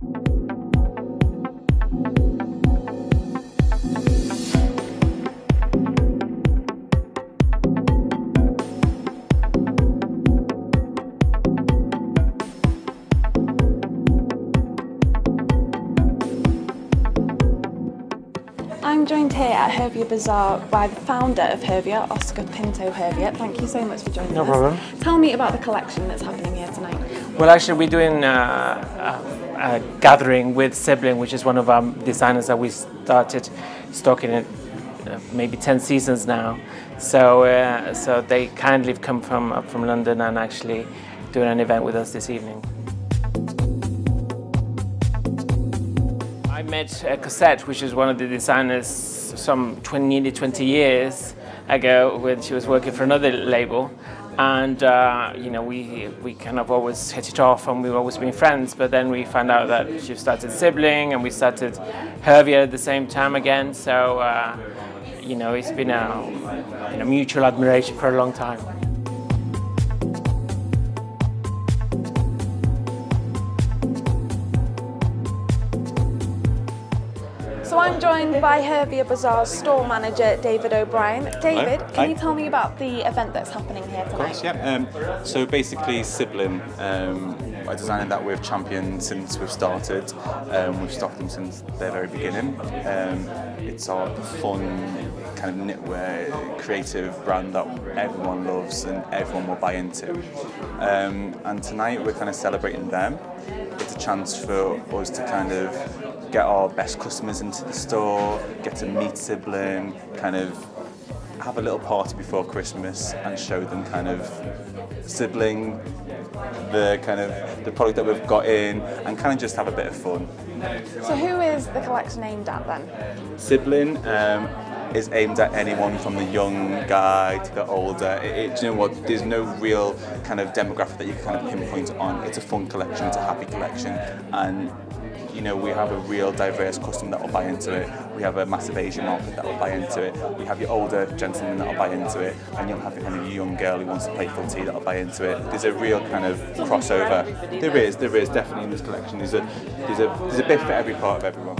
I'm joined here at Hervia Bazaar by the founder of Hervia, Oscar-Pinto Hervia. Thank you so much for joining us. No problem. Tell me about the collection that's happening here tonight. Well, actually, we're doing a gathering with Sibling, which is one of our designers that we started stocking it maybe 10 seasons now. So they kindly have come from London and actually doing an event with us this evening. I met Cozette, which is one of the designers, nearly 20 years ago when she was working for another label, and you know, we kind of always hit it off and we've always been friends. But then we found out that she started Sibling and we started Hervia at the same time again. So you know, it's been a mutual admiration for a long time. So I'm joined by Hervia Bazaar's store manager, David O'Brien. David, can you tell me about the event that's happening here tonight? Of course, yeah. So basically Sibling, a designer that we've championed since we've started. We've stocked them since their very beginning. It's our fun, kind of knitwear, creative brand that everyone loves and everyone will buy into. And tonight we're kind of celebrating them. It's a chance for us to kind of get our best customers into the store, get to meet Sibling, kind of have a little party before Christmas and show them kind of Sibling, the product that we've got in, and kind of just have a bit of fun. So who is the collection aimed at then? Sibling is aimed at anyone from the young guy to the older. You know what? There's no real kind of demographic that you can kind of pinpoint on. It's a fun collection, it's a happy collection, and you know, we have a real diverse customer that will buy into it. We have a massive Asian market that will buy into it. We have your older gentleman that will buy into it, and you'll have the kind of young girl who wants to play footy that will buy into it. There's a real kind of crossover. There is definitely in this collection. There's a bit for every part of everyone.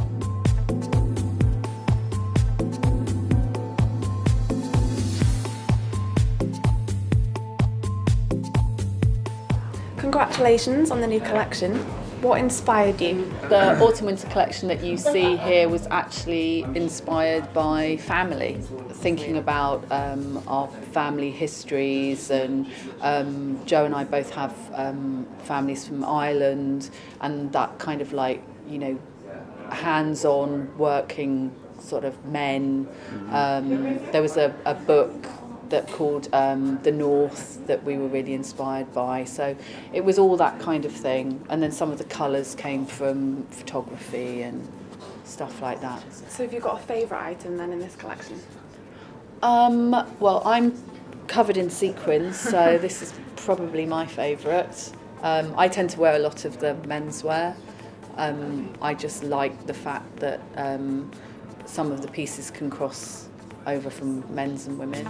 Congratulations on the new collection. What inspired you? The autumn-winter collection that you see here was actually inspired by family, thinking about our family histories, and Joe and I both have families from Ireland, and that kind of, like, you know, hands-on working sort of men. There was a book that called The North that we were really inspired by. So it was all that kind of thing. And then some of the colours came from photography and stuff like that. So have you got a favourite item then in this collection? Well, I'm covered in sequins, so this is probably my favourite. I tend to wear a lot of the menswear. I just like the fact that some of the pieces can cross over from men's and women.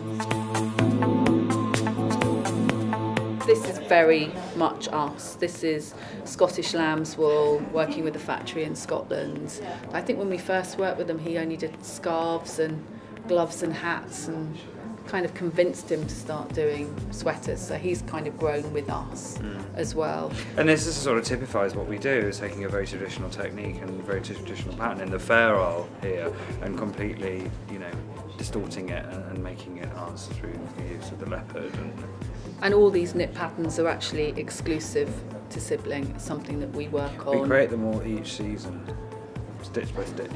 This is very much us. This is Scottish lamb's wool, working with a factory in Scotland. I think when we first worked with him, he only did scarves and gloves and hats, and kind of convinced him to start doing sweaters. So he's kind of grown with us as well. And this is sort of typifies what we do, is taking a very traditional technique and a very traditional pattern in the fair isle here and completely, you know, distorting it and making it ours through the use of the leopard. And all these knit patterns are actually exclusive to Sibling. It's something that we work on. We create them all each season, stitch by stitch.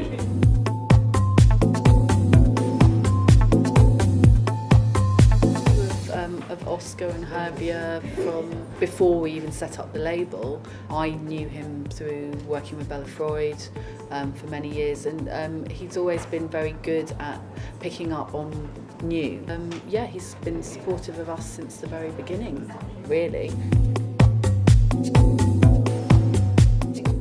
Of Oscar and Hervia from before we even set up the label. I knew him through working with Bella Freud for many years, and he's always been very good at picking up on new. Yeah, he's been supportive of us since the very beginning, really.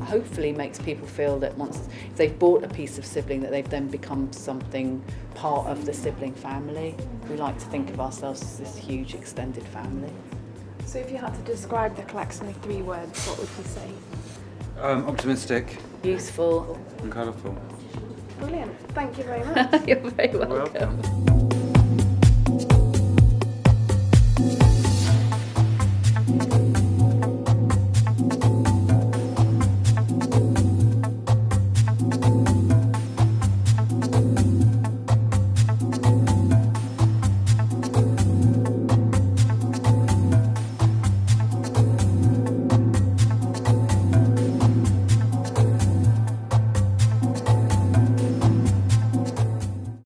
Hopefully makes people feel that once if they've bought a piece of Sibling, that they've then become something part of the Sibling family. We like to think of ourselves as this huge extended family. So if you had to describe the collection in 3 words, what would you say? Optimistic. Useful. And colourful. Brilliant. Thank you very much. You're very welcome.